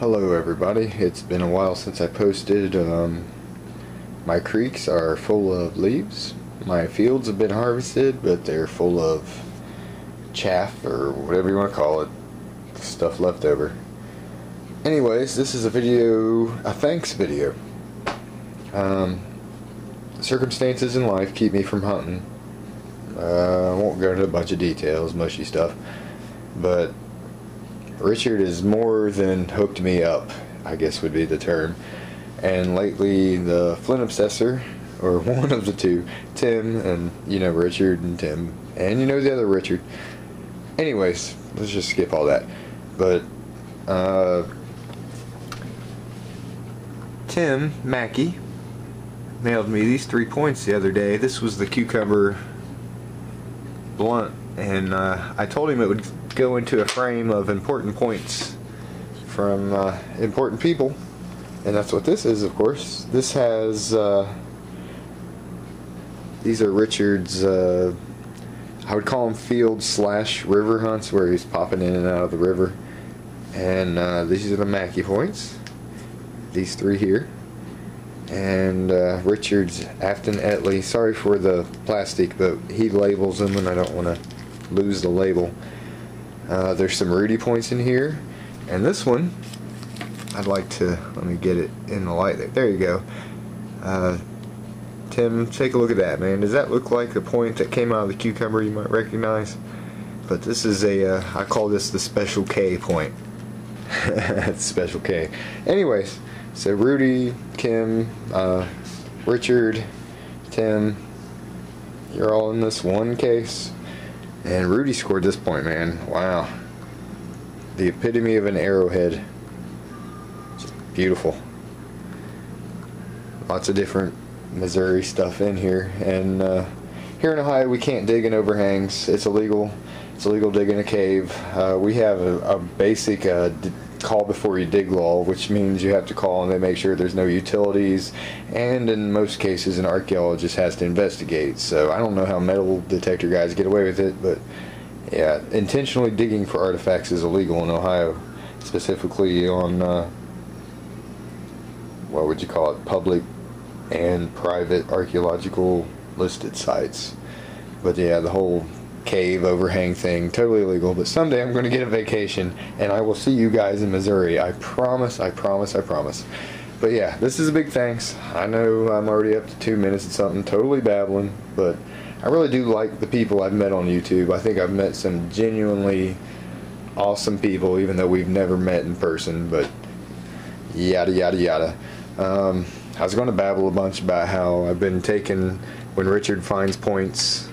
Hello everybody, it's been a while since I posted. My creeks are full of leaves. My fields have been harvested, but they're full of chaff, or whatever you want to call it, stuff left over. Anyways, this is a thanks video. Circumstances in life keep me from hunting. I won't go into a bunch of details, mushy stuff, but Richard has more than hooked me up, I guess would be the term. And lately, the Flint obsessor, or one of the two, Tim, and you know Richard and Tim, and you know the other Richard. Anyways, let's just skip all that. But Tim Mackey mailed me these 3 points the other day. This was the cucumber blunt, and I told him it would go into a frame of important points from important people, and that's what this is, of course. This has these are Richard's I would call them field/river hunts, where he's popping in and out of the river, and these are the Mackey points, these three here. And Richard's Afton Etley, sorry for the plastic, but he labels them and I don't want to lose the label. There's some Rudy points in here, and this one I'd like to, let me get it in the light there you go. Tim, take a look at that, man. Does that look like a point that came out of the cucumber you might recognize? But this is a I call this the Special K point. That's Special K. Anyways, so Rudy, Kim, Richard, Tim, you're all in this one case. And Rudy scored this point, man. Wow. The epitome of an arrowhead. Just beautiful. Lots of different Missouri stuff in here. And here in Ohio, we can't dig in overhangs. It's illegal. It's illegal digging a cave. We have a basic call before you dig law, which means you have to call and they make sure there's no utilities, and in most cases an archaeologist has to investigate. So I don't know how metal detector guys get away with it, but yeah, intentionally digging for artifacts is illegal in Ohio, specifically on what would you call it, public and private archaeological listed sites. But yeah, the whole cave overhang thing, totally illegal. But someday I'm going to get a vacation and I will see you guys in Missouri. I promise, I promise, I promise. But yeah, this is a big thanks. I know I'm already up to 2 minutes and something, totally babbling, but I really do like the people I've met on YouTube. I think I've met some genuinely awesome people, even though we've never met in person, but yada yada yada. I was going to babble a bunch about how I've been taking, when Richard finds points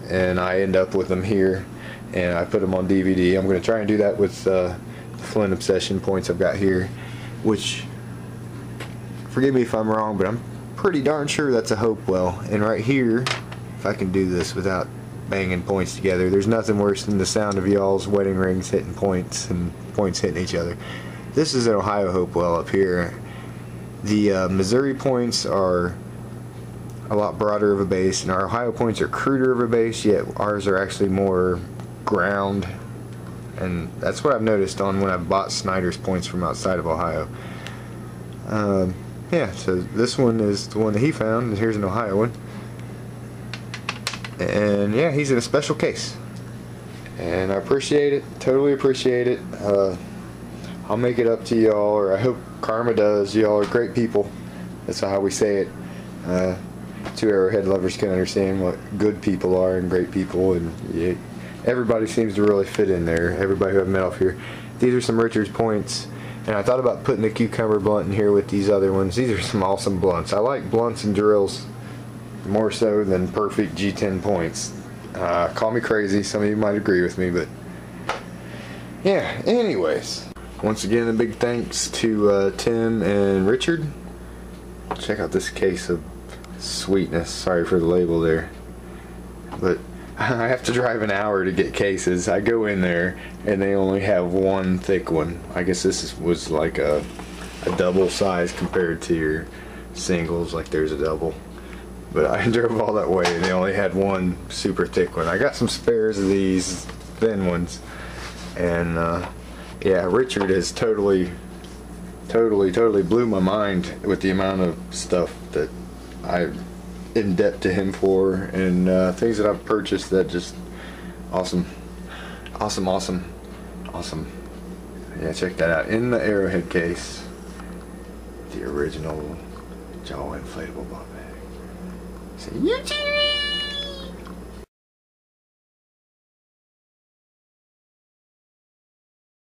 and I end up with them here and I put them on DVD. I'm going to try and do that with the Flint Obsession points I've got here, which, forgive me if I'm wrong, but I'm pretty darn sure that's a Hopewell. And right here, if I can do this without banging points together, there's nothing worse than the sound of y'all's wedding rings hitting points and points hitting each other. This is an Ohio Hopewell up here. The Missouri points are a lot broader of a base, and our Ohio points are cruder of a base, yet ours are actually more ground, and that's what I've noticed on when I've bought Snyder's points from outside of Ohio. Yeah, so this one is the one that he found, and here's an Ohio one, and yeah, he's in a special case, and I appreciate it, totally appreciate it. I'll make it up to y'all, or I hope Karma does. Y'all are great people. That's how we say it. Two arrowhead lovers can understand what good people are and great people, and yeah, everybody seems to really fit in there. Everybody who I've met off here. These are some Richard's points, and I thought about putting the cucumber blunt in here with these other ones. These are some awesome blunts. I like blunts and drills more so than perfect G10 points. Call me crazy, some of you might agree with me, but yeah, anyways, once again a big thanks to Tim and Richard. Check out this case of sweetness. Sorry for the label there, but I have to drive an hour to get cases. I go in there and they only have one thick one. I guess this was like a double size compared to your singles, like there's a double. But I drove all that way and they only had one super thick one. I got some spares of these thin ones, and yeah, Richard has totally totally blew my mind with the amount of stuff that I'm in debt to him for, and things that I've purchased that just awesome. Yeah, check that out. In the Arrowhead case, the original Jaw inflatable ball bag. So, you